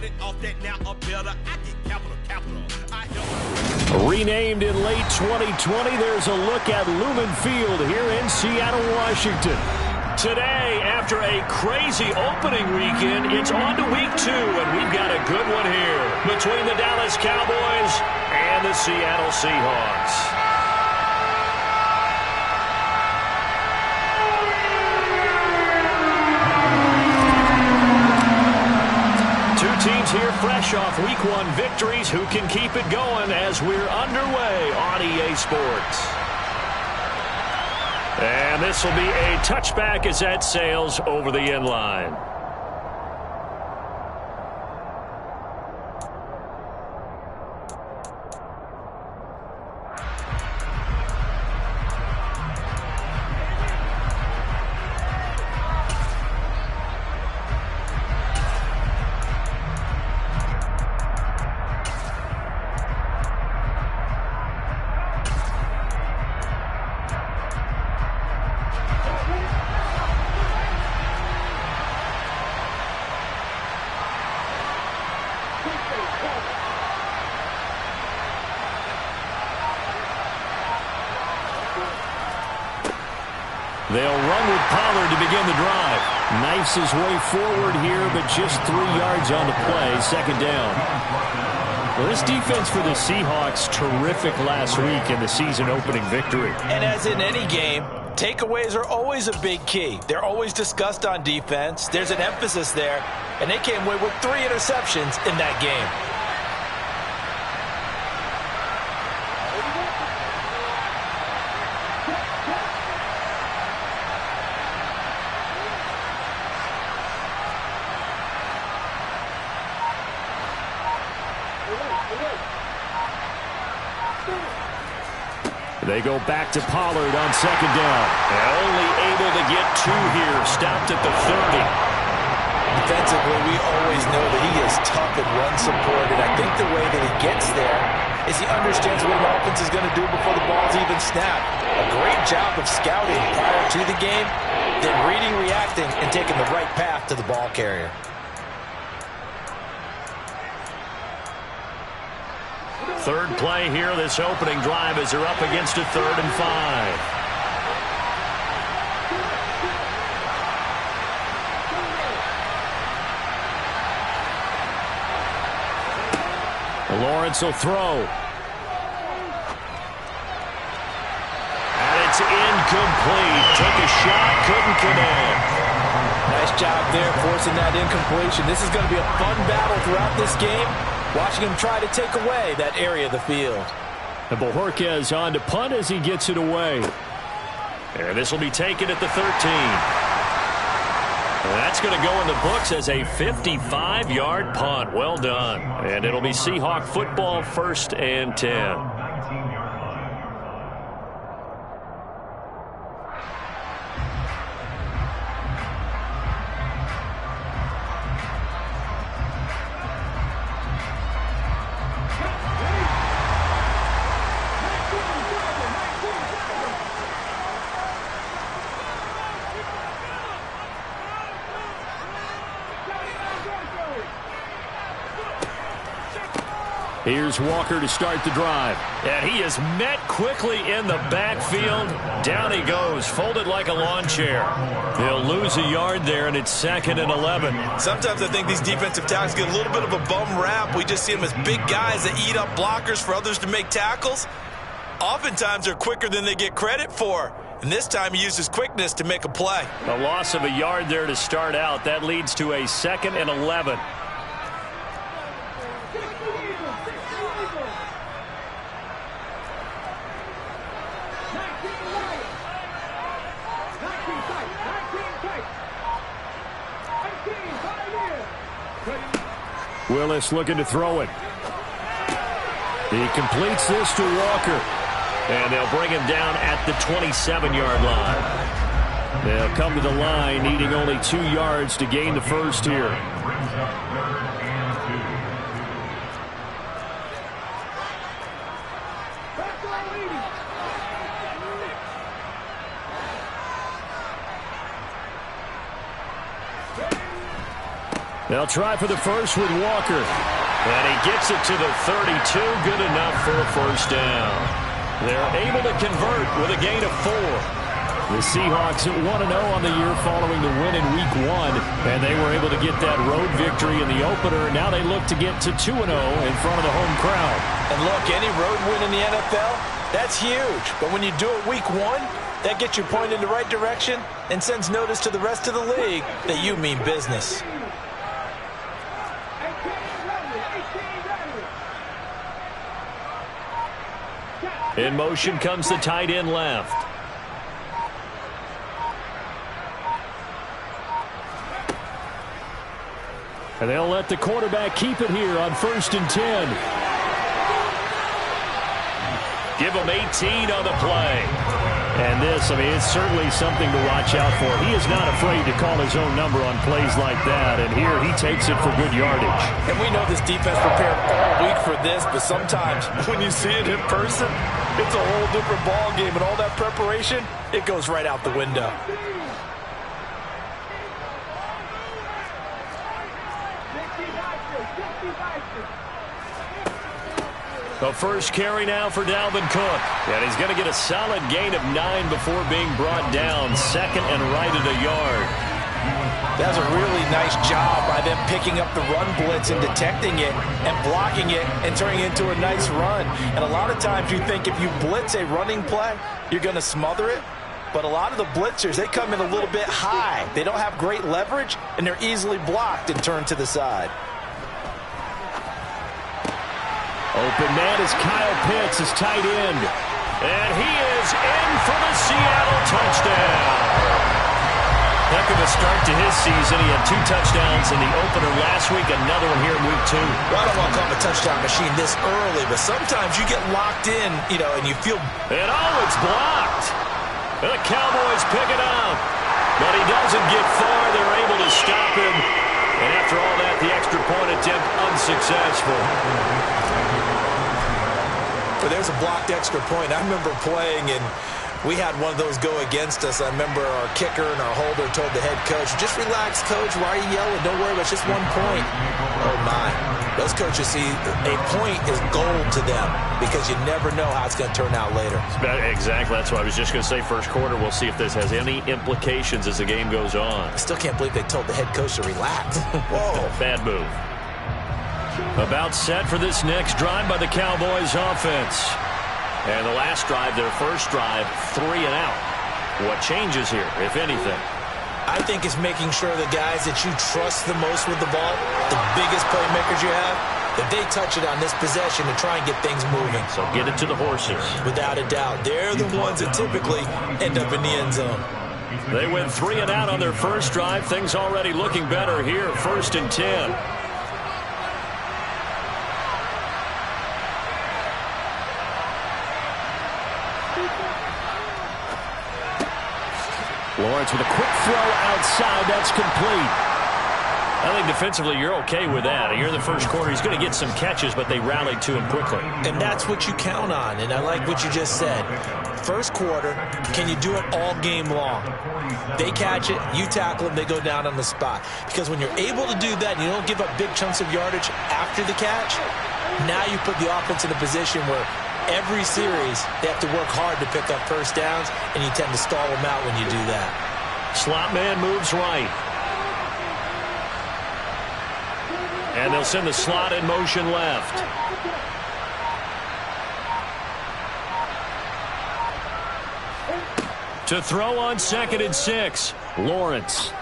started off that now a better. I get capital. I help. Renamed in late 2020, there's a look at Lumen Field here in Seattle, Washington. Today, after a crazy opening weekend, it's on to week 2, and we've got a good one here between the Dallas Cowboys and the Seattle Seahawks. Teams here fresh off Week 1 victories. Who can keep it going as we're underway on EA Sports? And this will be a touchback as that sails over the end line. They'll run with Pollard to begin the drive. Knifes his way forward here, but just 3 yards on the play. Second down. Well, this defense for the Seahawks, terrific last week in the season-opening victory. And as in any game, takeaways are always a big key. They're always discussed on defense. There's an emphasis there, and they came away with 3 interceptions in that game. They go back to Pollard on second down. And only able to get 2 here. Stopped at the 30. Defensively, we always know that he is tough and run support, and I think the way that he gets there is he understands what an offense is going to do before the ball's even snapped. A great job of scouting prior to the game, then reading, reacting, and taking the right path to the ball carrier. Third play here, this opening drive as they're up against a 3rd and 5. Lawrence will throw. And it's incomplete. Took a shot, couldn't connect. Nice job there forcing that incompletion. This is going to be a fun battle throughout this game. Watching him try to take away that area of the field. And Bojorquez on to punt as he gets it away. And this will be taken at the 13. And that's going to go in the books as a 55-yard punt. Well done. And it'll be Seahawk football, 1st and 10. Here's Walker to start the drive. And he is met quickly in the backfield. Down he goes, folded like a lawn chair. They'll lose a yard there, and it's 2nd and 11. Sometimes I think these defensive tackles get a little bit of a bum rap. We just see them as big guys that eat up blockers for others to make tackles. Oftentimes they're quicker than they get credit for. And this time he uses quickness to make a play. A loss of a yard there to start out. That leads to a 2nd and 11. Willis looking to throw it. He completes this to Walker. And they'll bring him down at the 27-yard line. They'll come to the line, needing only 2 yards to gain the first here. They'll try for the first with Walker. And he gets it to the 32. Good enough for a first down. They're able to convert with a gain of 4. The Seahawks at 1-0 on the year following the win in Week 1. And they were able to get that road victory in the opener. Now they look to get to 2-0 in front of the home crowd. And look, any road win in the NFL, that's huge. But when you do it Week 1, that gets you pointed in the right direction and sends notice to the rest of the league that you mean business. In motion comes the tight end left. And they'll let the quarterback keep it here on 1st and 10. Give him 18 on the play. And this, I mean, it's certainly something to watch out for. He is not afraid to call his own number on plays like that. And here he takes it for good yardage. And we know this defense prepared all week for this, but sometimes when you see it in person, it's a whole different ball game. And all that preparation, it goes right out the window. The first carry now for Dalvin Cook. And he's going to get a solid gain of 9 before being brought down. Second and right at a yard. That's a really nice job by them picking up the run blitz and detecting it and blocking it and turning it into a nice run. And a lot of times you think if you blitz a running play, you're going to smother it. But a lot of the blitzers, they come in a little bit high. They don't have great leverage, and they're easily blocked and turned to the side. Open man is Kyle Pitts, his tight end. And he is in for the Seattle touchdown. Heck of a start to his season. He had 2 touchdowns in the opener last week, another one here in Week 2. Well, I don't want to call him a touchdown machine this early, but sometimes you get locked in, you know, and you feel... And it's blocked. The Cowboys pick it up. But he doesn't get far. They're able to stop him. And after all that, the extra point attempt unsuccessful. But there's a blocked extra point. I remember playing, and we had one of those go against us. I remember our kicker and our holder told the head coach, just relax, coach. Why are you yelling? Don't worry about it. It's just 1 point. Oh, my. Those coaches see a point is gold to them because you never know how it's going to turn out later. Exactly. That's what I was just going to say. First quarter, we'll see if this has any implications as the game goes on. I still can't believe they told the head coach to relax. Whoa. Bad move. About set for this next drive by the Cowboys offense. And the last drive, their first drive, 3 and out. What changes here, if anything? I think it's making sure the guys that you trust the most with the ball, the biggest playmakers you have, that they touch it on this possession to try and get things moving. So get it to the horses. Without a doubt. They're the ones that typically end up in the end zone. They went 3 and out on their first drive. Things already looking better here. 1st and 10. Lawrence with a quick throw outside. That's complete. I think defensively you're okay with that. Here in the first quarter, he's going to get some catches, but they rallied to him quickly. And that's what you count on, and I like what you just said. First quarter, can you do it all game long? They catch it, you tackle them, they go down on the spot. Because when you're able to do that and you don't give up big chunks of yardage after the catch, now you put the offense in a position where every series, they have to work hard to pick up first downs, and you tend to stall them out when you do that. Slot man moves right. And they'll send the slot in motion left. To throw on 2nd and 6, Lawrence.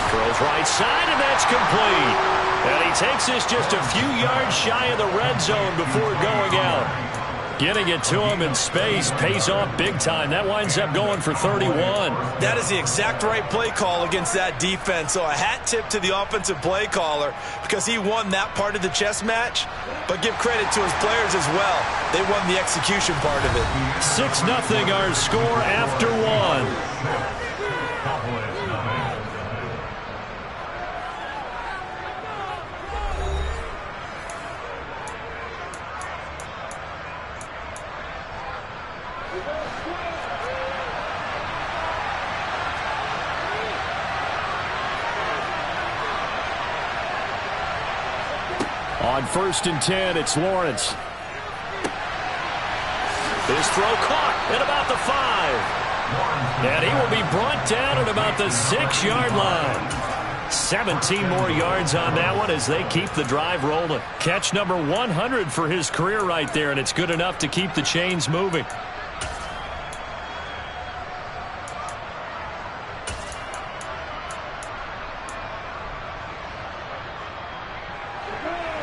Throws right side, and that's complete. And he takes this just a few yards shy of the red zone before going out. Getting it to him in space pays off big time. That winds up going for 31. That is the exact right play call against that defense. So a hat tip to the offensive play caller because he won that part of the chess match. But give credit to his players as well. They won the execution part of it. 6-0 our score after 1. On 1st and 10, it's Lawrence. His throw caught at about the 5. And he will be brought down at about the 6-yard line. 17 more yards on that one as they keep the drive rolling. Catch number 100 for his career right there, and it's good enough to keep the chains moving.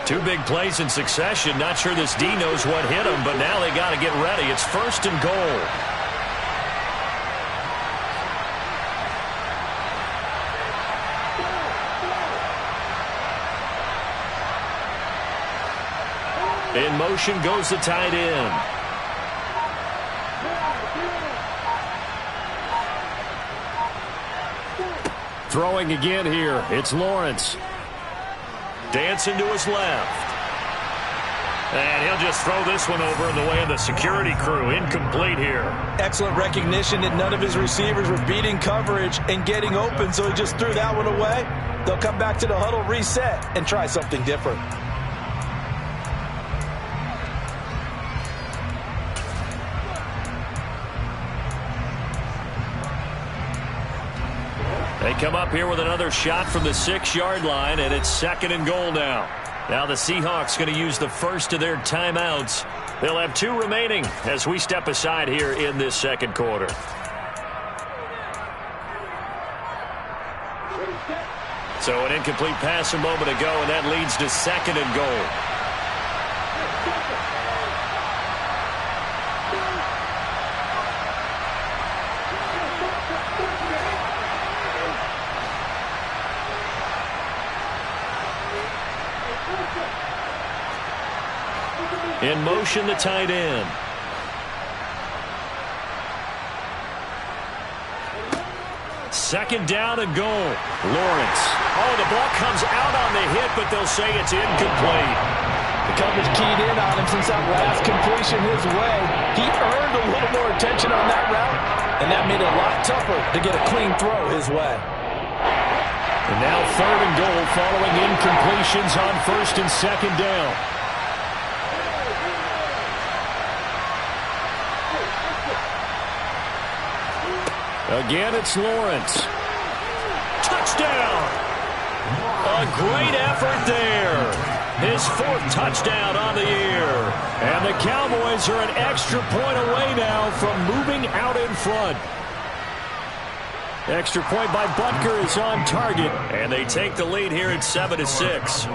Two big plays in succession. Not sure this D knows what hit him, but now they got to get ready. It's 1st and goal. In motion goes the tight end. Throwing again here. It's Lawrence. Dancing to his left. And he'll just throw this one over in the way of the security crew. Incomplete here. Excellent recognition that none of his receivers were beating coverage and getting open, so he just threw that one away. They'll come back to the huddle, reset, and try something different. They come up here with another shot from the 6-yard line, and it's 2nd and goal now. Now the Seahawks going to use the first of their timeouts. They'll have 2 remaining as we step aside here in this 2nd quarter. So an incomplete pass a moment ago, and that leads to 2nd and goal. In motion, the tight end. Second down and goal. Lawrence. Oh, the ball comes out on the hit, but they'll say it's incomplete. The coverage keyed in on him since that last completion his way. He earned a little more attention on that route, and that made it a lot tougher to get a clean throw his way. And now 3rd and goal following incompletions on 1st and 2nd down. Again, it's Lawrence. Touchdown! A great effort there. His 4th touchdown on the year. And the Cowboys are an extra point away now from moving out in front. Extra point by Butker is on target. And they take the lead here at 7-6.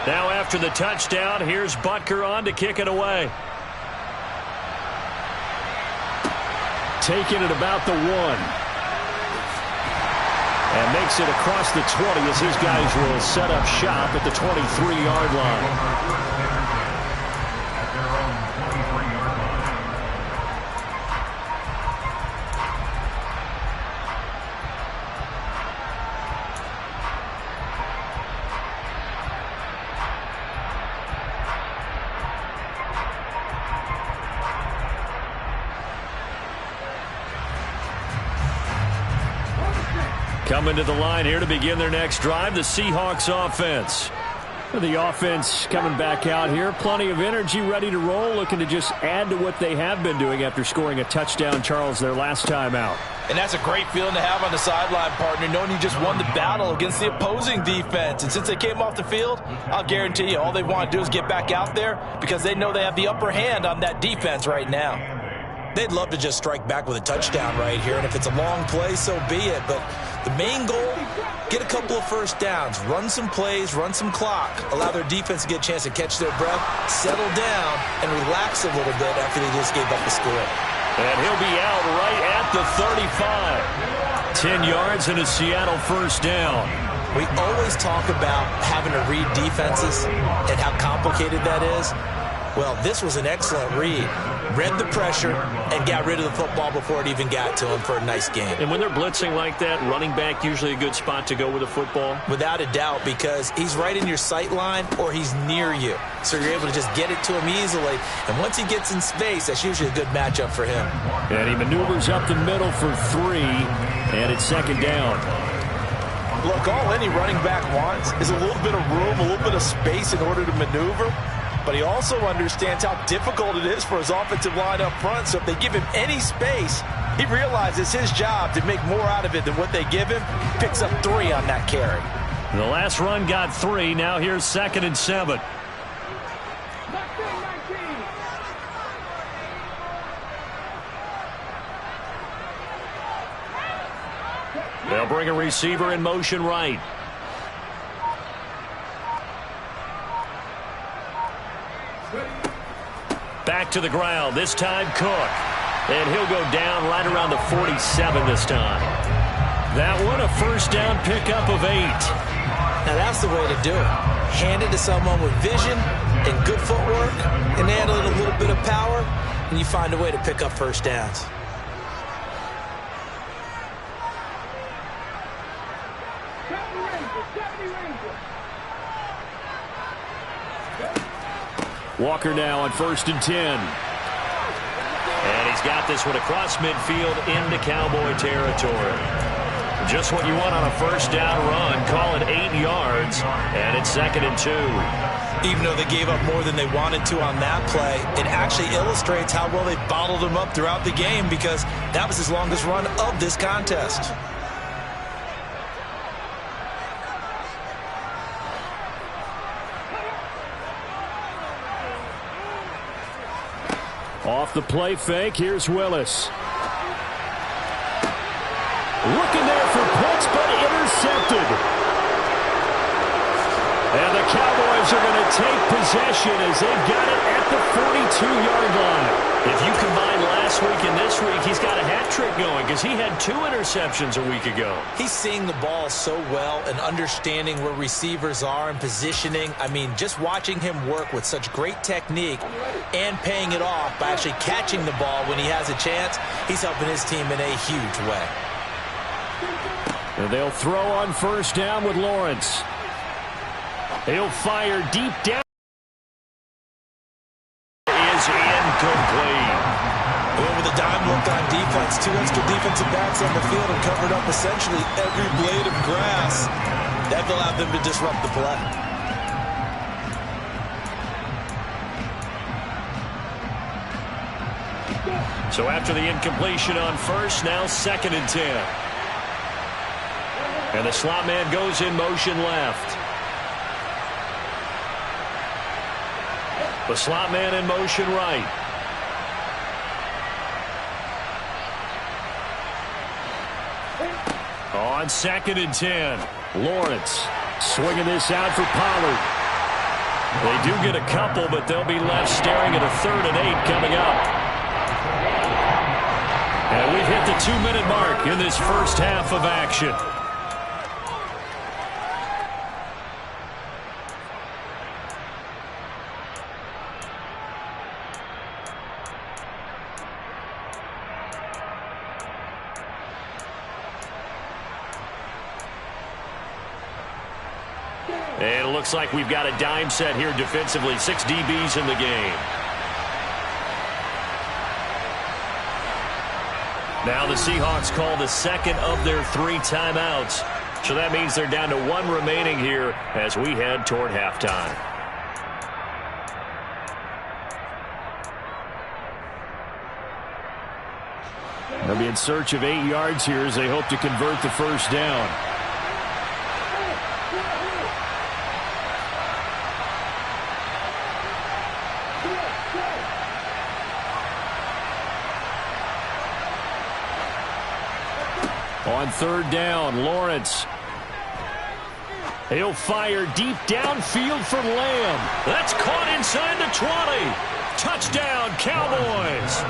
Now after the touchdown, here's Butker on to kick it away. Taking it about the 1. And makes it across the 20 as his guys will set up shop at the 23-yard line. Coming to the line here to begin their next drive, the Seahawks offense. The offense coming back out here. Plenty of energy, ready to roll, looking to just add to what they have been doing after scoring a touchdown, Charles, their last time out. And that's a great feeling to have on the sideline, partner, knowing you just won the battle against the opposing defense. And since they came off the field, I'll guarantee you all they want to do is get back out there because they know they have the upper hand on that defense right now. They'd love to just strike back with a touchdown right here, and if it's a long play, so be it. But the main goal, get a couple of first downs, run some plays, run some clock, allow their defense to get a chance to catch their breath, settle down, and relax a little bit after they just gave up the score. And he'll be out right at the 35. 10 yards and a Seattle first down. We always talk about having to read defenses and how complicated that is. Well, this was an excellent read. Read the pressure and got rid of the football before it even got to him for a nice game. And when they're blitzing like that, running back usually a good spot to go with the football? Without a doubt, because he's right in your sight line or he's near you. So you're able to just get it to him easily. And once he gets in space, that's usually a good matchup for him. And he maneuvers up the middle for 3, and it's second down. Look, all any running back wants is a little bit of room, a little bit of space in order to maneuver. But he also understands how difficult it is for his offensive line up front. So if they give him any space, he realizes his job to make more out of it than what they give him. Picks up 3 on that carry. The last run got 3. Now here's 2nd and 7. They'll bring a receiver in motion right. Back to the ground, this time Cook. And he'll go down right around the 47 this time. That one, a first down pickup of 8. Now that's the way to do it. Hand it to someone with vision and good footwork, and add a little bit of power, and you find a way to pick up first downs. Walker now on 1st and 10. And he's got this one across midfield into Cowboy territory. Just what you want on a first down run. Call it 8 yards, and it's 2nd and 2. Even though they gave up more than they wanted to on that play, it actually illustrates how well they bottled them up throughout the game, because that was his longest run of this contest. Off the play fake, here's Willis. Looking there for Pitts, but intercepted. And the Cowboys are going to take possession as they've got it at the 42-yard line. If you combine last week and this week, he's got a hat trick going because he had 2 interceptions a week ago. He's seeing the ball so well and understanding where receivers are and positioning. I mean, just watching him work with such great technique and paying it off by actually catching the ball when he has a chance, he's helping his team in a huge way. And they'll throw on first down with Lawrence. He'll fire deep down. Is incomplete. Well, with a dime look on defense, 2 extra defensive backs on the field and covered up essentially every blade of grass. That allowed them to disrupt the play. So after the incompletion on first, now 2nd and 10. And the slot man goes in motion left. The slot man in motion right. On 2nd and 10, Lawrence swinging this out for Pollard. They do get a couple, but they'll be left staring at a 3rd and 8 coming up. And we've hit the 2-minute mark in this first half of action. And it looks like we've got a dime set here defensively. 6 DBs in the game. Now the Seahawks call the 2nd of their 3 timeouts. So that means they're down to 1 remaining here as we head toward halftime. They'll be in search of 8 yards here as they hope to convert the first down. On 3rd down, Lawrence. He'll fire deep downfield for Lamb. That's caught inside the 20. Touchdown, Cowboys.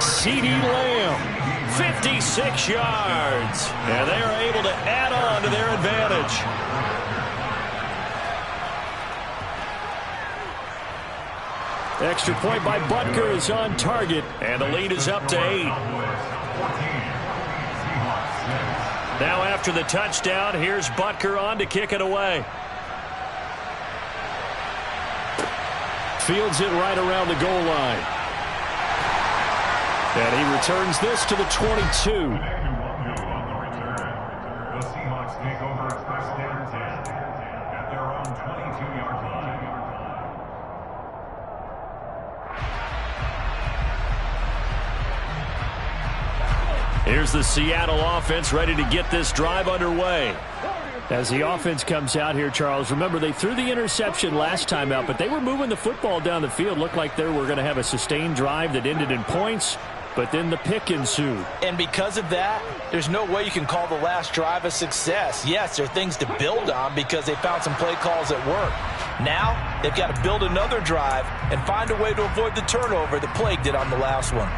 CeeDee Lamb, 56 yards. And they are able to add on to their advantage. Extra point by Butker is on target, and the lead is up to 8. Now after the touchdown, here's Butker on to kick it away. Fields it right around the goal line. And he returns this to the 22. Seahawks take over first and 10 at their own 22-yard line. Here's the Seattle offense ready to get this drive underway. As the offense comes out here, Charles, remember they threw the interception last time out, but they were moving the football down the field. Looked like they were going to have a sustained drive that ended in points, but then the pick ensued. And because of that, there's no way you can call the last drive a success. Yes, there are things to build on because they found some play calls that work. Now, they've got to build another drive and find a way to avoid the turnover that plagued it on the last one.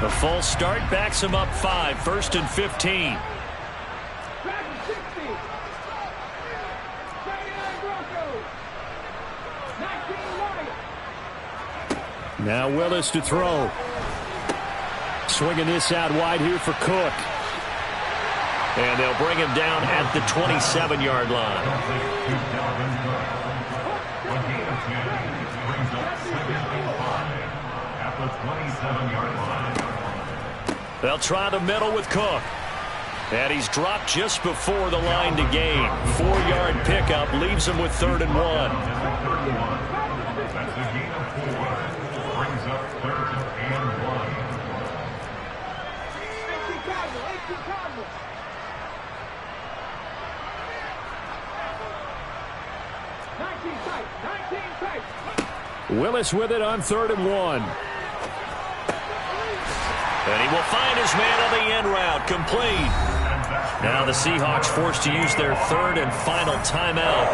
The false start backs him up 5, 1st and 15. Now Willis to throw. Swinging this out wide here for Cook. And they'll bring him down at the 27-yard line. At the 27-yard line. They'll try the middle with Cook. And he's dropped just before the line to gain. 4-yard pickup leaves him with 3rd and 1. That's a gain of 4. Brings up 3rd and 1. Willis with it on 3rd and 1. And he will find his man on the end route, complete. Now the Seahawks forced to use their 3rd and final timeout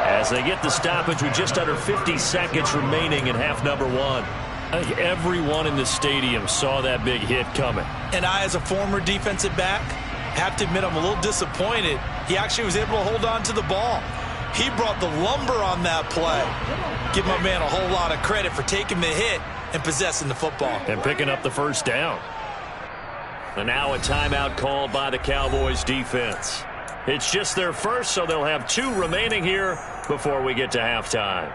as they get the stoppage with just under 50 seconds remaining in half number 1. I think everyone in the stadium saw that big hit coming. And I, as a former defensive back, have to admit I'm a little disappointed. He actually was able to hold on to the ball. He brought the lumber on that play. Give my man a whole lot of credit for taking the hit and possessing the football. And picking up the first down. And now a timeout called by the Cowboys defense. It's just their first, so they'll have 2 remaining here before we get to halftime.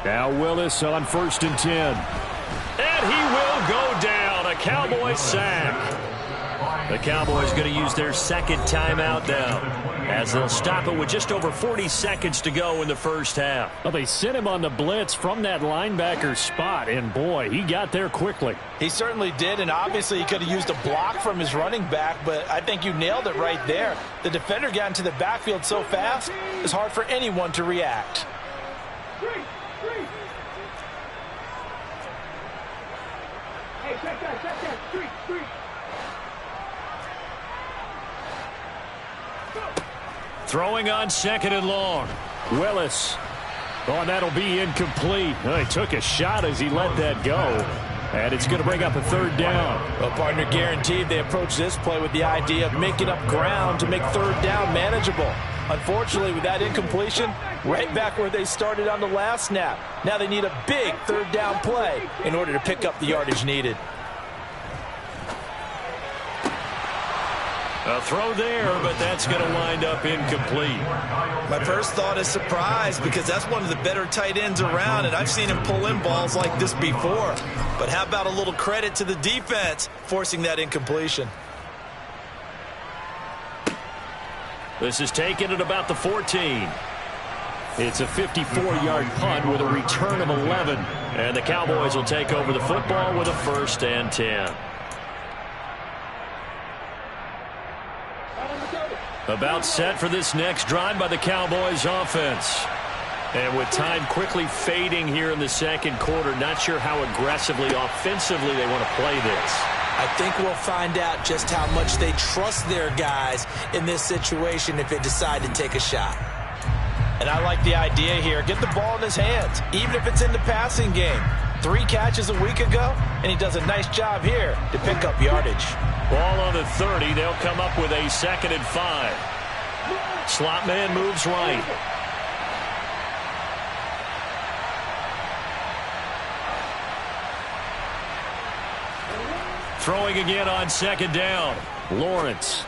Now Willis on 1st and 10. And he will go down. A Cowboys sack. The Cowboys going to use their 2nd timeout now, as they'll stop it with just over 40 seconds to go in the first half. Well, they sent him on the blitz from that linebacker spot, and boy, he got there quickly. He certainly did, and obviously he could have used a block from his running back, but I think you nailed it right there. The defender got into the backfield so fast, it's hard for anyone to react. Throwing on 2nd and long. Willis. Oh, and that'll be incomplete. He took a shot as he let that go. And it's going to bring up a 3rd down. Well, partner, guaranteed they approach this play with the idea of making up ground to make 3rd down manageable. Unfortunately, with that incompletion, right back where they started on the last snap. Now they need a big 3rd down play in order to pick up the yardage needed. A throw there, but that's going to wind up incomplete. My first thought is surprise, because that's one of the better tight ends around, and I've seen him pull in balls like this before. But how about a little credit to the defense forcing that incompletion? This is taken at about the 14. It's a 54-yard punt with a return of 11. And the Cowboys will take over the football with a 1st and 10. About set for this next drive by the Cowboys offense. And with time quickly fading here in the second quarter, not sure how aggressively, offensively they want to play this. I think we'll find out just how much they trust their guys in this situation if they decide to take a shot. And I like the idea here. Get the ball in his hands, even if it's in the passing game. 3 catches a week ago, and he does a nice job here to pick up yardage. Ball on the 30. They'll come up with a 2nd and 5. Slot man moves right. Throwing again on 2nd down. Lawrence.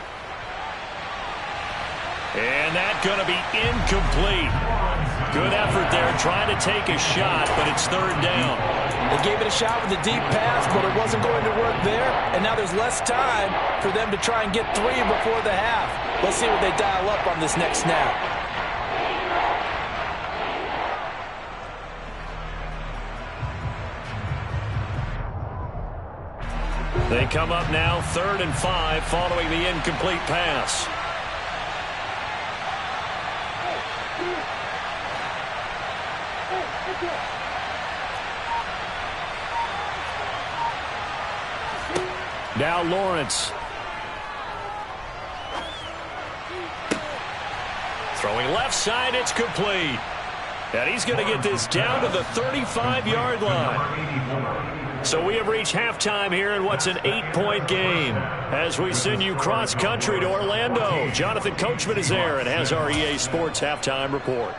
And that's going to be incomplete. Good effort there trying to take a shot, but it's 3rd down. They gave it a shot with a deep pass, but it wasn't going to work there. And now there's less time for them to try and get 3 before the half. Let's see what they dial up on this next snap. They come up now 3rd and 5 following the incomplete pass. Now Lawrence. Throwing left side, it's complete. And he's going to get this down to the 35-yard line. So we have reached halftime here in what's an 8-point game. As we send you cross-country to Orlando, Jonathan Coachman is there and has our EA Sports halftime report.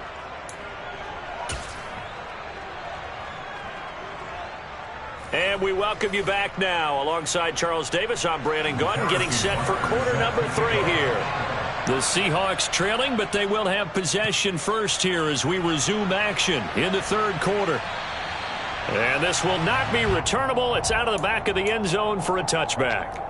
And we welcome you back now. Alongside Charles Davis, I'm Brandon Gaudin, getting set for quarter number 3 here. The Seahawks trailing, but they will have possession first here as we resume action in the 3rd quarter. And this will not be returnable. It's out of the back of the end zone for a touchback.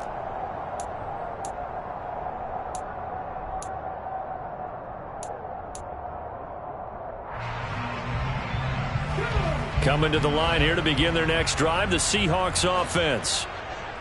Coming to the line here to begin their next drive, the Seahawks offense.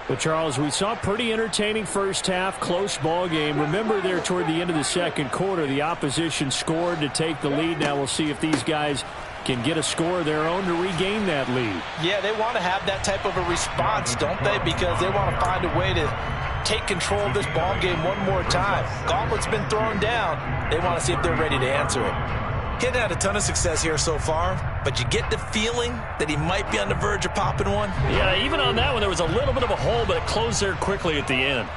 Well, Charles, we saw a pretty entertaining first half, close ball game. Remember there toward the end of the second quarter, the opposition scored to take the lead. Now we'll see if these guys can get a score of their own to regain that lead. Yeah, they want to have that type of a response, don't they? Because they want to find a way to take control of this ball game one more time. Gauntlet's been thrown down. They want to see if they're ready to answer it. He's had a ton of success here so far, but you get the feeling that he might be on the verge of popping one. Yeah, even on that one, there was a little bit of a hole, but it closed there quickly at the end.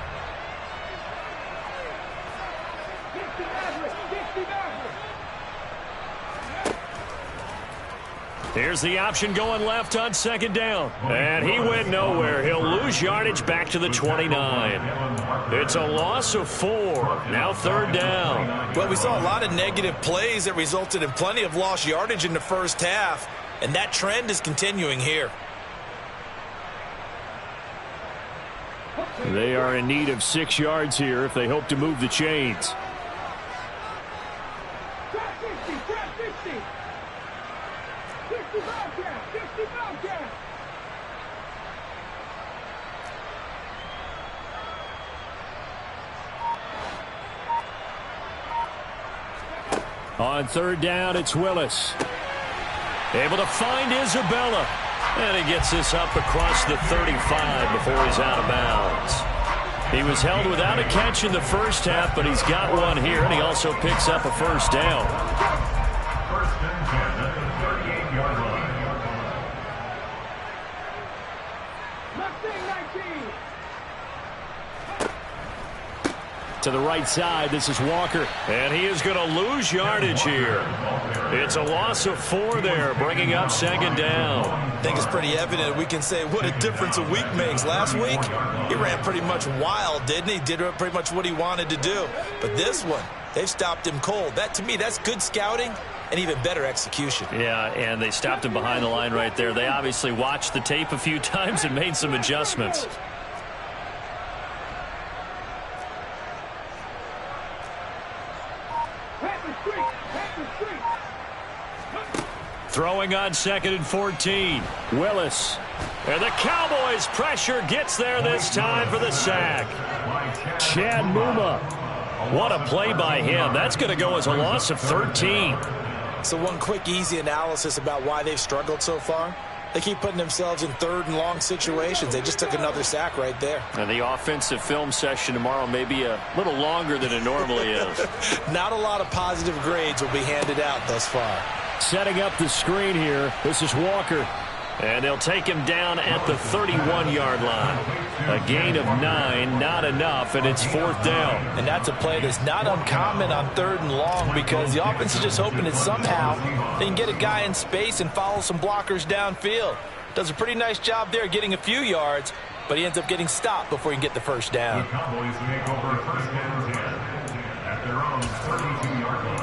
Here's the option going left on 2nd down. And he went nowhere. He'll lose yardage back to the 29. It's a loss of 4. Now 3rd down. Well, we saw a lot of negative plays that resulted in plenty of lost yardage in the first half, and that trend is continuing here. They are in need of 6 yards here if they hope to move the chains. On 3rd down, it's Willis. Able to find Isabella. And he gets this up across the 35 before he's out of bounds. He was held without a catch in the first half, but he's got one here, and he also picks up a first down. 1st and 10 at the 38-yard line. To the right side, this is Walker. And he is going to lose yardage here. It's a loss of 4 there, bringing up 2nd down. I think it's pretty evident we can say what a difference a week makes. Last week, he ran pretty much wild, didn't he? Did pretty much what he wanted to do. But this one, they've stopped him cold. That, to me, that's good scouting and even better execution. Yeah, and they stopped him behind the line right there. They obviously watched the tape a few times and made some adjustments. Throwing on 2nd and 14. Willis. And the Cowboys' pressure gets there this time for the sack. Chad Muma. What a play by him. That's going to go as a loss of 13. So one quick, easy analysis about why they've struggled so far. They keep putting themselves in 3rd and long situations. They just took another sack right there. And the offensive film session tomorrow may be a little longer than it normally is. Not a lot of positive grades will be handed out thus far. Setting up the screen here. This is Walker. And they'll take him down at the 31-yard line. A gain of 9, not enough, and it's 4th down. And that's a play that's not uncommon on 3rd and long because the offense is just hoping that somehow they can get a guy in space and follow some blockers downfield. Does a pretty nice job there getting a few yards, but he ends up getting stopped before he can get the first down. The Cowboys make over 1st and 10 at their own 32-yard line.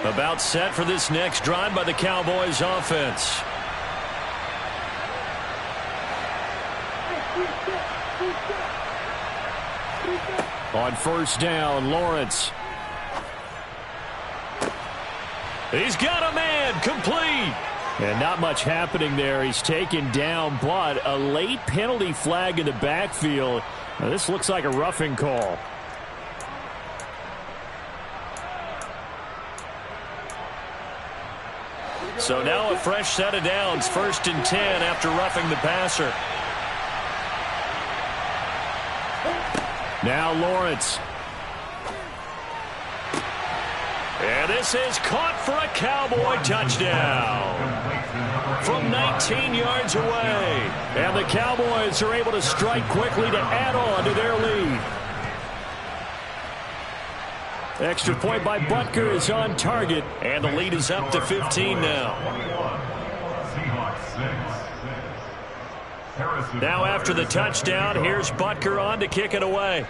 About set for this next drive by the Cowboys offense. On 1st down, Lawrence. He's got a man, complete. And not much happening there. He's taken down, but a late penalty flag in the backfield. Now, this looks like a roughing call. So now a fresh set of downs, 1st and 10 after roughing the passer. Now Lawrence. And this is caught for a Cowboy touchdown from 19 yards away. And the Cowboys are able to strike quickly to add on to their lead. Extra point by Butker is on target, and the lead is up to 15 now. Now after the touchdown, here's Butker on to kick it away.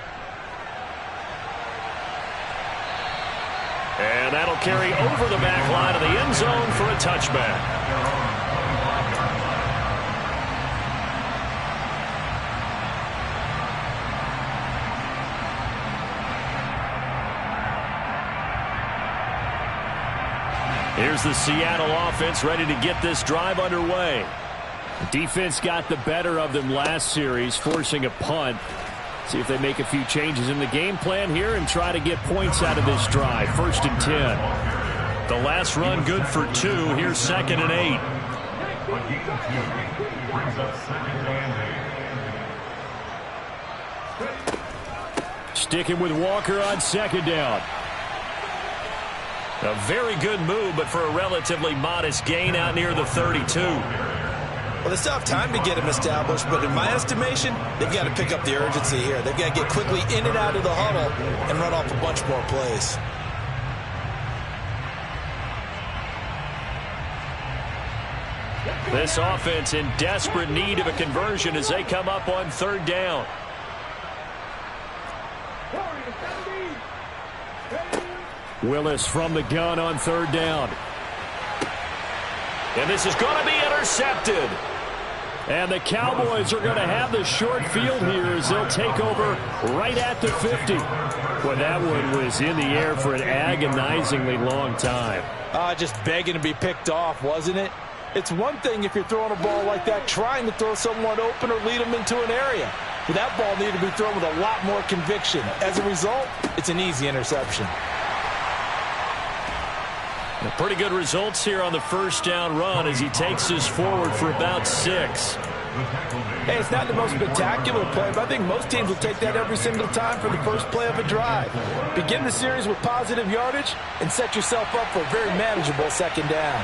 And that'll carry over the back line of the end zone for a touchback. Here's the Seattle offense ready to get this drive underway. The defense got the better of them last series, forcing a punt. See if they make a few changes in the game plan here and try to get points out of this drive. 1st and 10. The last run good for 2. Here's 2nd and 8. Brings up 2nd and 8. Sticking with Walker on 2nd down. A very good move, but for a relatively modest gain out near the 32. Well, they still have time to get him established, but in my estimation, they've got to pick up the urgency here. They've got to get quickly in and out of the huddle and run off a bunch more plays. This offense in desperate need of a conversion as they come up on 3rd down. Willis from the gun on 3rd down. And this is going to be intercepted. And the Cowboys are going to have the short field here as they'll take over right at the 50. Well, that one was in the air for an agonizingly long time. Just begging to be picked off, wasn't it? It's one thing if you're throwing a ball like that, trying to throw someone open or lead them into an area. But that ball needed to be thrown with a lot more conviction. As a result, it's an easy interception. Pretty good results here on the 1st down run as he takes us forward for about 6. Hey, it's not the most spectacular play, but I think most teams will take that every single time for the first play of a drive. Begin the series with positive yardage and set yourself up for a very manageable 2nd down.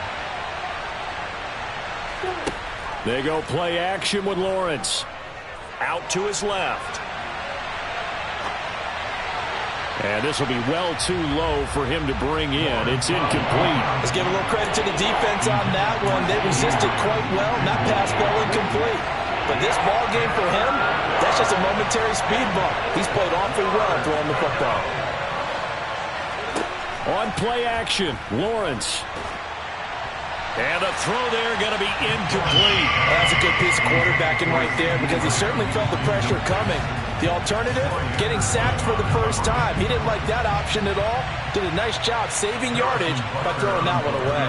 They go play action with Lawrence. Out to his left. And this will be well too low for him to bring in. It's incomplete. Let's give a little credit to the defense on that one. They resisted quite well, and that pass fell incomplete. But this ball game for him, that's just a momentary speed bump. He's played awfully well throwing the football. On play action, Lawrence. And the throw there going to be incomplete. That's a good piece of quarterbacking right there because he certainly felt the pressure coming. The alternative, getting sacked for the first time. He didn't like that option at all. Did a nice job saving yardage by throwing that one away.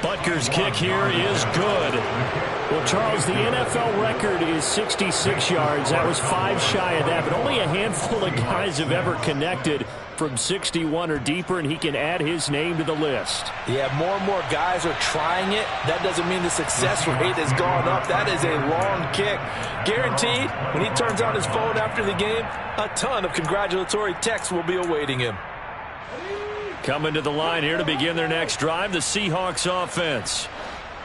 Butker's kick here is good. Well, Charles, the NFL record is 66 yards. That was 5 shy of that, but only a handful of guys have ever connected from 61 or deeper, and he can add his name to the list. Yeah, more and more guys are trying it. That doesn't mean the success rate has gone up. That is a long kick. Guaranteed, when he turns on his phone after the game, a ton of congratulatory texts will be awaiting him. Coming to the line here to begin their next drive, the Seahawks offense.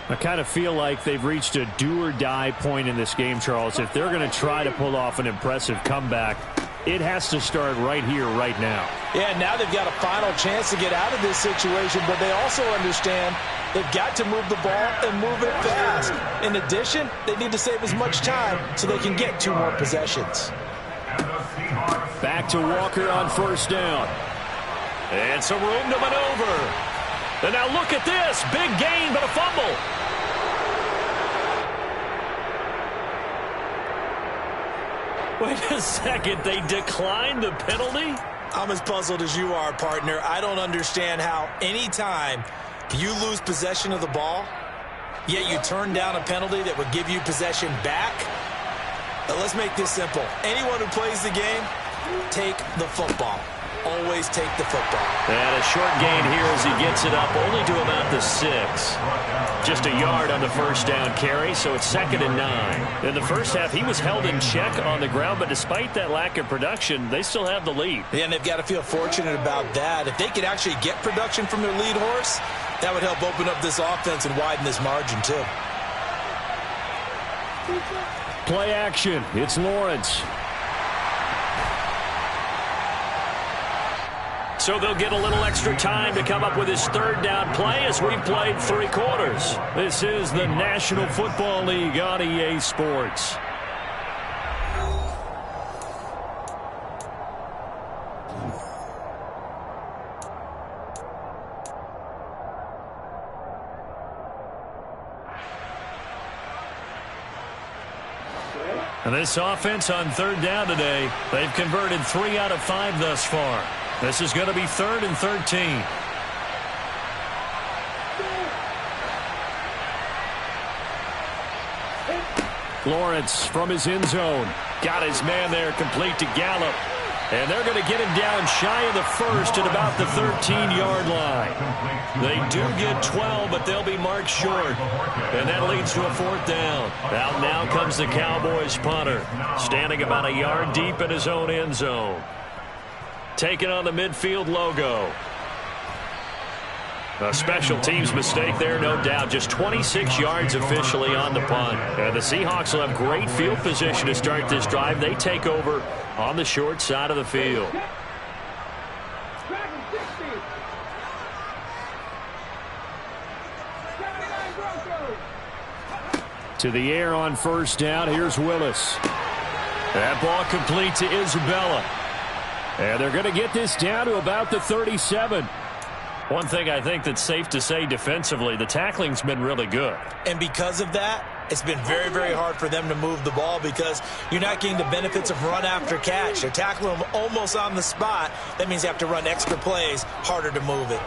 I kind of feel like they've reached a do-or-die point in this game, Charles. If they're going to try to pull off an impressive comeback, it has to start right here, right now. Yeah, now they've got a final chance to get out of this situation, but they also understand they've got to move the ball and move it fast. In addition, they need to save as much time so they can get 2 more possessions. Back to Walker on first down. And some room to maneuver. And now look at this. Big gain, but a fumble. Wait a second. They declined the penalty? I'm as puzzled as you are, partner. I don't understand how any time you lose possession of the ball, yet you turn down a penalty that would give you possession back. Now, let's make this simple. Anyone who plays the game, take the football. Always take the football. And a short gain here as he gets it up only to about the 6. Just a yard on the first down carry, so it's 2nd and 9. In the first half, he was held in check on the ground, but despite that lack of production, they still have the lead. Yeah, and they've got to feel fortunate about that. If they could actually get production from their lead horse, that would help open up this offense and widen this margin too. Play action. It's Lawrence. So they'll get a little extra time to come up with his 3rd down play as we've played 3 quarters. This is the National Football League on EA Sports. And this offense on 3rd down today, they've converted 3 out of 5 thus far. This is going to be 3rd and 13. Lawrence from his end zone. Got his man there complete to Gallup. And they're going to get him down shy of the 1st at about the 13-yard line. They do get 12, but they'll be marked short. And that leads to a 4th down. Out now comes the Cowboys punter, standing about a yard deep in his own end zone. Taking on the midfield logo. A special teams mistake there, no doubt. Just 26 yards officially on the punt. And the Seahawks will have great field position to start this drive. They take over on the short side of the field. To the air on first down. Here's Willis. That ball complete to Isabella. And they're going to get this down to about the 37. One thing I think that's safe to say defensively, the tackling's been really good. And because of that, it's been very, very hard for them to move the ball because you're not getting the benefits of run after catch. They're tackling them almost on the spot. That means you have to run extra plays, harder to move it.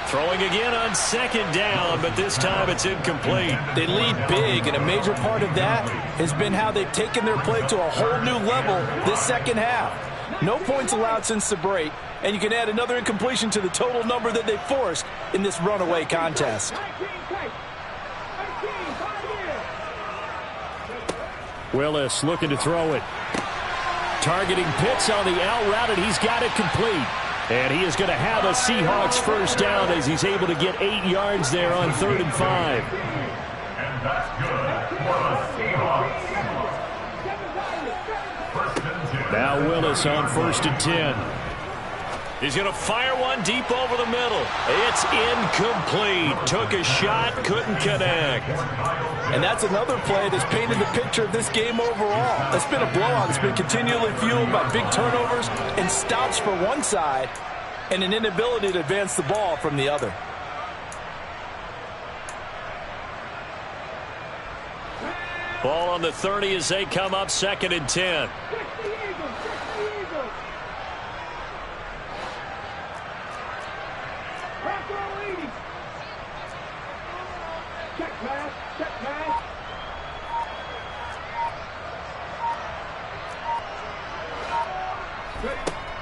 Throwing again on 2nd down, but this time it's incomplete. They lead big, and a major part of that has been how they've taken their play to a whole new level this 2nd half. No points allowed since the break, and you can add another incompletion to the total number that they forced in this runaway contest. Willis looking to throw it. Targeting Pitts on the out route, and he's got it complete. And he is going to have a Seahawks 1st down as he's able to get 8 yards there on 3rd and 5. And that's good for the Seahawks. Now Willis on 1st and 10. He's going to fire one deep over the middle. It's incomplete. Took a shot, couldn't connect. And that's another play that's painted the picture of this game overall. It's been a blowout. It's been continually fueled by big turnovers and stops for one side and an inability to advance the ball from the other. Ball on the 30 as they come up 2nd and 10.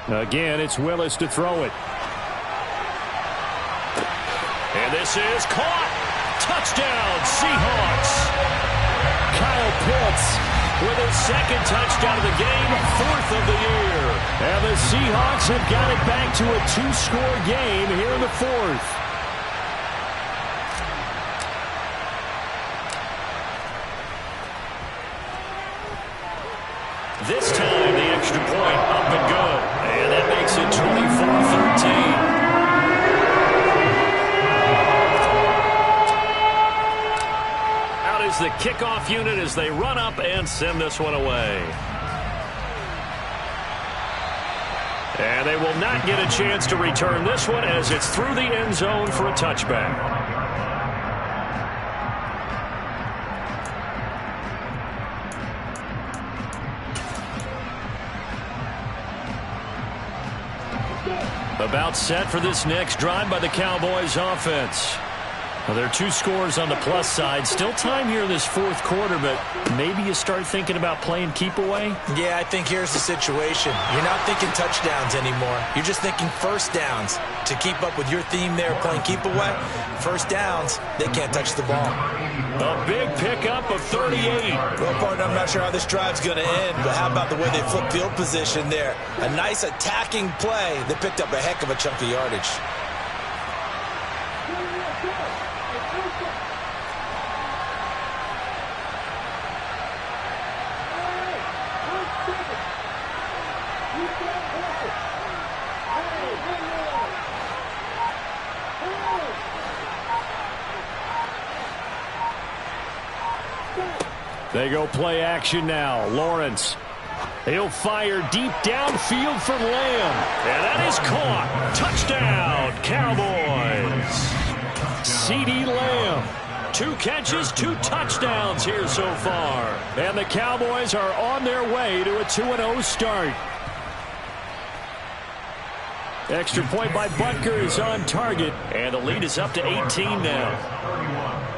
Again, it's Willis to throw it. And this is caught. Touchdown, Seahawks. Kyle Pitts with his second touchdown of the game, 4th of the year. And the Seahawks have got it back to a 2-score game here in the 4th. This time, the extra point up and good. And that makes it 24-13. Out is the kickoff unit as they run up and send this one away. And they will not get a chance to return this one as it's through the end zone for a touchback. About set for this next drive by the Cowboys offense. Well, there are 2 scores on the plus side. Still time here in this 4th quarter, but maybe you start thinking about playing keep away? Yeah, I think here's the situation. You're not thinking touchdowns anymore. You're just thinking first downs. To keep up with your theme there, playing keep away, first downs, they can't touch the ball. A big pickup of 38. Well, partner, I'm not sure how this drive's going to end, but how about the way they flip field position there? A nice attacking play that picked up a heck of a chunk of yardage. They go play action now. Lawrence. He'll fire deep downfield for Lamb. And that is caught. Touchdown, Cowboys. CeeDee Lamb. 2 catches, 2 touchdowns here so far. And the Cowboys are on their way to a 2-0 start. Extra point by Butker is on target. And the lead is up to 18 now.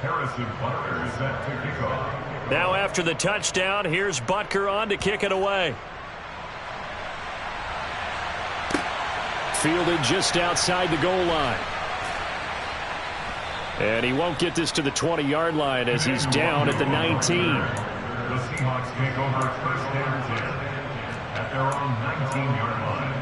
Harrison Butker set to kick off. Now after the touchdown, here's Butker on to kick it away. Fielded just outside the goal line. And he won't get this to the 20-yard line as he's down at the 19. The Seahawks take over 1st and 10 at their own 19-yard line.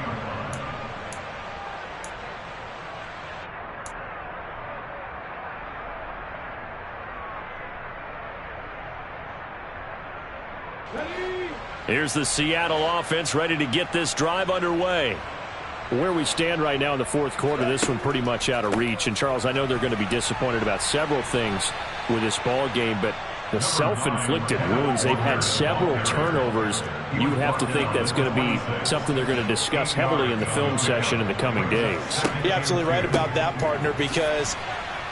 Here's the Seattle offense ready to get this drive underway. Where we stand right now in the 4th quarter, this one pretty much out of reach. And, Charles, I know they're going to be disappointed about several things with this ball game, but the self-inflicted wounds, they've had several turnovers. You have to think that's going to be something they're going to discuss heavily in the film session in the coming days. You're absolutely right about that, partner, because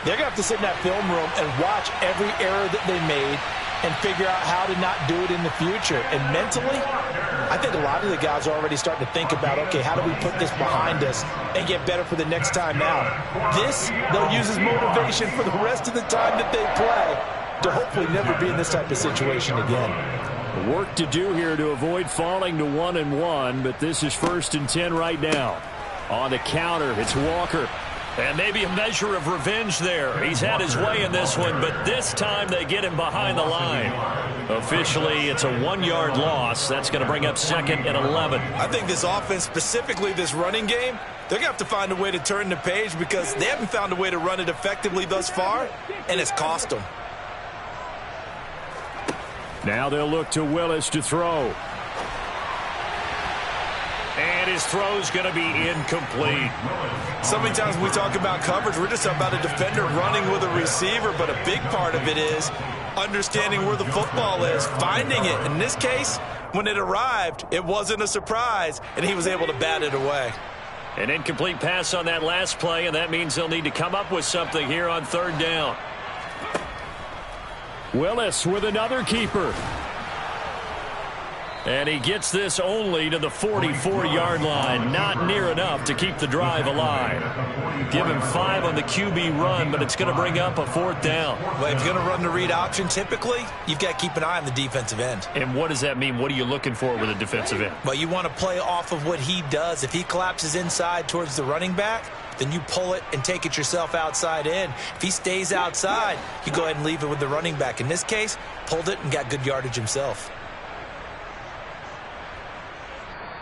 they're going to have to sit in that film room and watch every error that they made and figure out how to not do it in the future. And mentally, I think a lot of the guys are already starting to think about, okay, how do we put this behind us and get better for the next time out? This, they'll use as motivation for the rest of the time that they play to hopefully never be in this type of situation again. Work to do here to avoid falling to 1-1, but this is 1st and 10 right now. On the counter, it's Walker. And maybe a measure of revenge there. He's had his way in this one, but this time they get him behind the line. Officially, it's a 1-yard loss. That's going to bring up 2nd and 11. I think this offense, specifically this running game, they're going to have to find a way to turn the page because they haven't found a way to run it effectively thus far, and it's cost them. Now they'll look to Willis to throw. And his throw's going to be incomplete. So many times when we talk about coverage, we're just about a defender running with a receiver, but a big part of it is understanding where the football is, finding it. In this case, when it arrived, it wasn't a surprise, and he was able to bat it away. An incomplete pass on that last play, and that means they'll need to come up with something here on 3rd down. Willis with another keeper. And he gets this only to the 44-yard line. Not near enough to keep the drive alive. Give him 5 on the QB run, but it's going to bring up a 4th down. Well, if you're going to run the read option, typically, you've got to keep an eye on the defensive end. And what does that mean? What are you looking for with a defensive end? Well, you want to play off of what he does. If he collapses inside towards the running back, then you pull it and take it yourself outside in. If he stays outside, you go ahead and leave it with the running back. In this case, pulled it and got good yardage himself.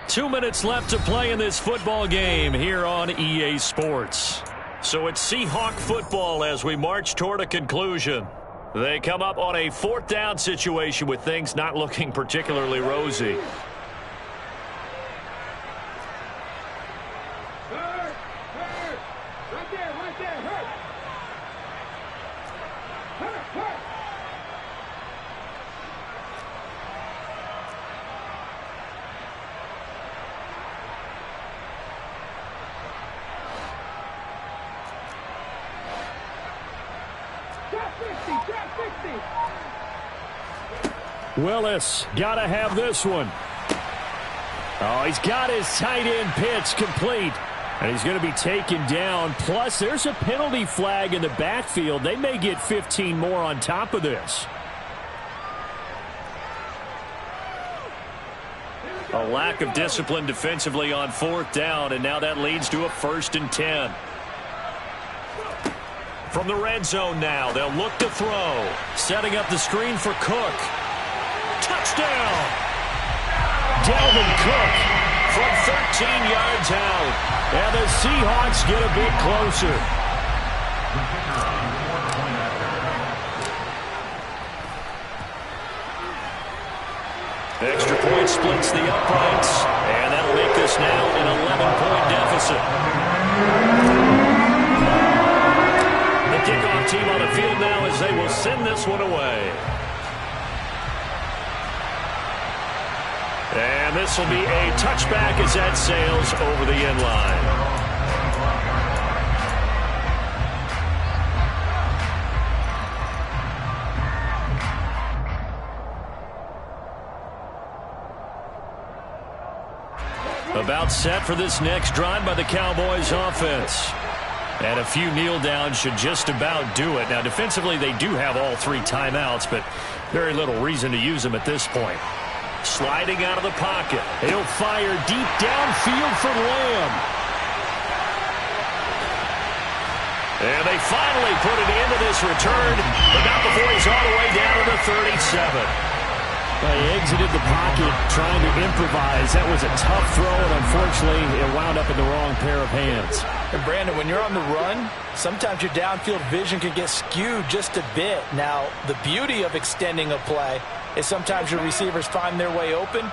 2 minutes left to play in this football game here on EA Sports. So it's Seahawk football as we march toward a conclusion. They come up on a 4th down situation with things not looking particularly rosy. Willis, gotta have this one. Oh, he's got his tight end pitch complete. And he's going to be taken down. Plus, there's a penalty flag in the backfield. They may get 15 more on top of this. A lack of discipline defensively on 4th down, and now that leads to a 1st and 10. From the red zone now, they'll look to throw. Setting up the screen for Cook. Touchdown! Dalvin Cook from 13 yards out. And the Seahawks get a bit closer. Extra point splits the uprights. And that'll make this now an 11-point deficit. The kickoff team on the field now as they will send this one away. And this will be a touchback as that sails over the end line. About set for this next drive by the Cowboys offense. And a few kneel downs should just about do it. Now, defensively, they do have all 3 timeouts, but very little reason to use them at this point. Sliding out of the pocket. He'll fire deep downfield for Lamb. And they finally put it into this return, but not before he's all the way down to the 37. They exited the pocket trying to improvise. That was a tough throw, and unfortunately, it wound up in the wrong pair of hands. And Brandon, when you're on the run, sometimes your downfield vision can get skewed just a bit. Now, the beauty of extending a play is sometimes your receivers find their way open,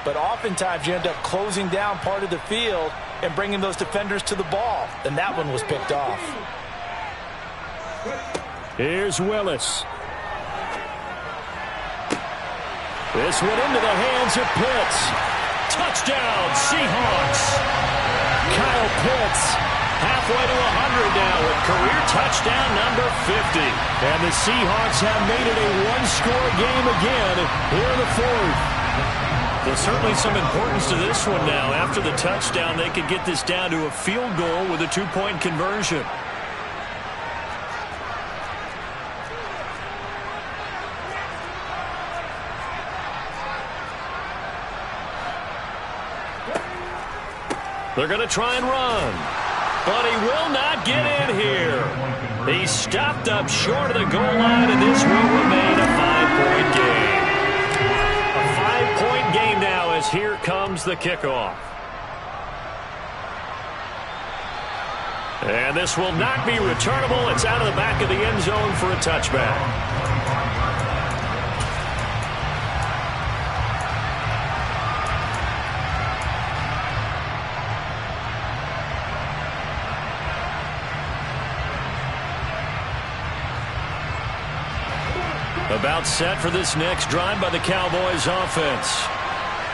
but oftentimes you end up closing down part of the field and bringing those defenders to the ball. And that one was picked off. Here's Willis. This one into the hands of Pitts. Touchdown, Seahawks. Kyle Pitts halfway to 100 now with career touchdown number 50. And the Seahawks have made it a one-score game again here in the 4th. There's certainly some importance to this one now. After the touchdown, they could get this down to a field goal with a 2-point conversion. They're going to try and run, but he will not get in here. He's stopped up short of the goal line, and this will remain a 5-point game. A 5-point game now as here comes the kickoff. And this will not be returnable. It's out of the back of the end zone for a touchback. About set for this next drive by the Cowboys offense.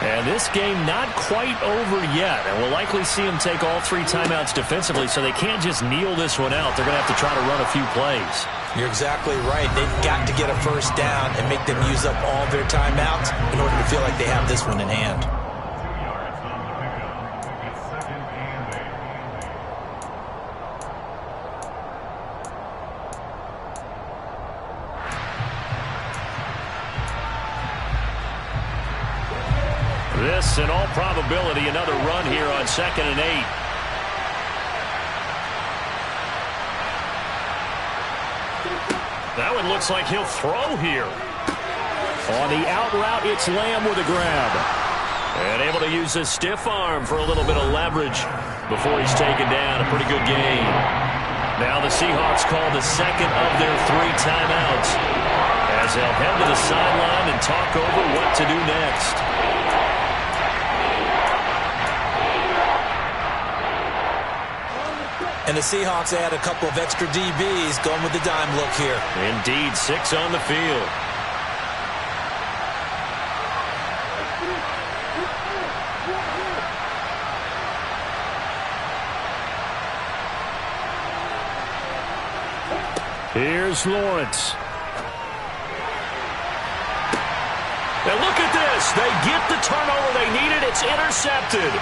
And this game not quite over yet. And we'll likely see them take all 3 timeouts defensively, so they can't just kneel this one out. They're going to have to try to run a few plays. You're exactly right. They've got to get a first down and make them use up all their timeouts in order to feel like they have this one in hand. 2 yards on the pickup. It's 2nd and 8. This, in all probability, another run here on 2nd and 8. That one looks like he'll throw here. On the out route, it's Lamb with a grab. And able to use his stiff arm for a little bit of leverage before he's taken down. A pretty good gain. Now the Seahawks call the second of their 3 timeouts as they'll head to the sideline and talk over what to do next. And the Seahawks add a couple of extra DBs going with the dime look here. Indeed, 6 on the field. Here's Lawrence. And look at this. They get the turnover they needed. It's intercepted.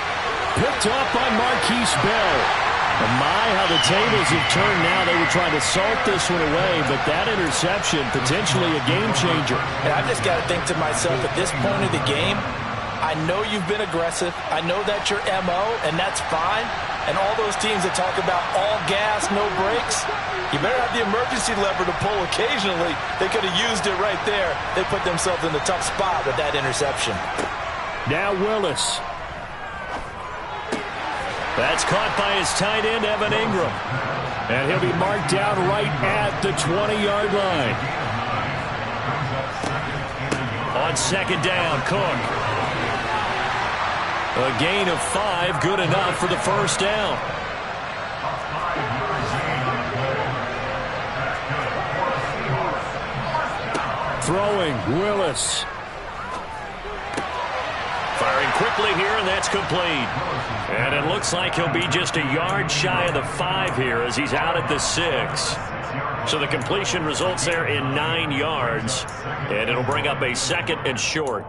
Picked up by Marquise Bell. And my, how the tables have turned now. They were trying to salt this one away, but that interception, potentially a game changer. And I've just got to think to myself, at this point of the game, I know you've been aggressive. I know that's your MO, and that's fine. And all those teams that talk about all gas, no brakes, you better have the emergency lever to pull occasionally. They could have used it right there. They put themselves in a tough spot with that interception. Now Willis. That's caught by his tight end, Evan Ingram. And he'll be marked down right at the 20-yard line. On 2nd down, Cook. A gain of 5, good enough for the first down. Throwing, Willis. Firing quickly here, and that's complete. And it looks like he'll be just a yard shy of the 5 here as he's out at the 6. So the completion results there in 9 yards, and it'll bring up a 2nd and short.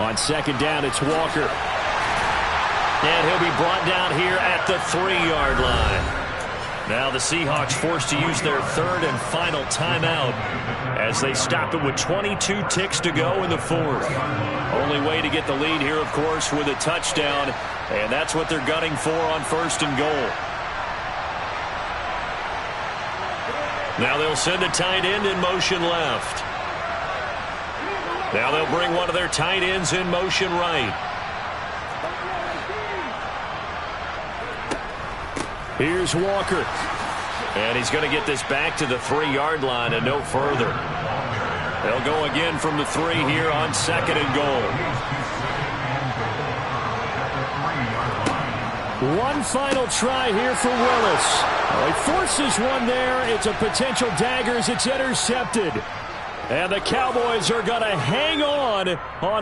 On 2nd down, it's Walker. And he'll be brought down here at the 3-yard line. Now the Seahawks forced to use their 3rd and final timeout as they stop it with 22 ticks to go in the 4th. Only way to get the lead here, of course, with a touchdown. And that's what they're gunning for on 1st and goal. Now they'll send the tight end in motion left. Now they'll bring one of their tight ends in motion right. Here's Walker. And he's going to get this back to the 3-yard line and no further. They'll go again from the 3 here on 2nd and goal. One final try here for Willis. He forces one there. It's a potential dagger as it's intercepted. And the Cowboys are going to hang on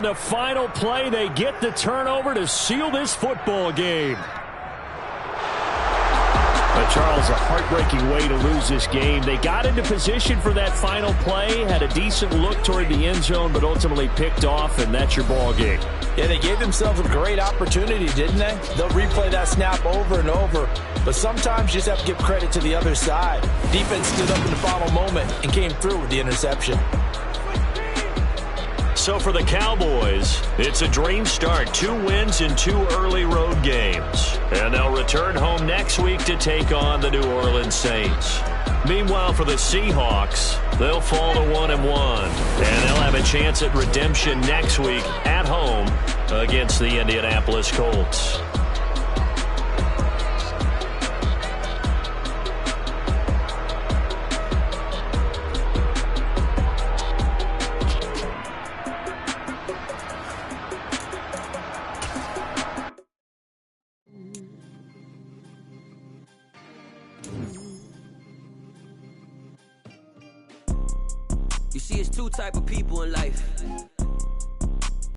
the final play. They get the turnover to seal this football game. But Charles, a heartbreaking way to lose this game. They got into position for that final play, had a decent look toward the end zone, but ultimately picked off, and that's your ball game. Yeah, they gave themselves a great opportunity, didn't they? They'll replay that snap over and over, but sometimes you just have to give credit to the other side. Defense stood up in the final moment and came through with the interception. So for the Cowboys, it's a dream start. 2 wins in 2 early road games. And they'll return home next week to take on the New Orleans Saints. Meanwhile, for the Seahawks, they'll fall to 1-1. And they'll have a chance at redemption next week at home against the Indianapolis Colts. You see, it's 2 type of people in life.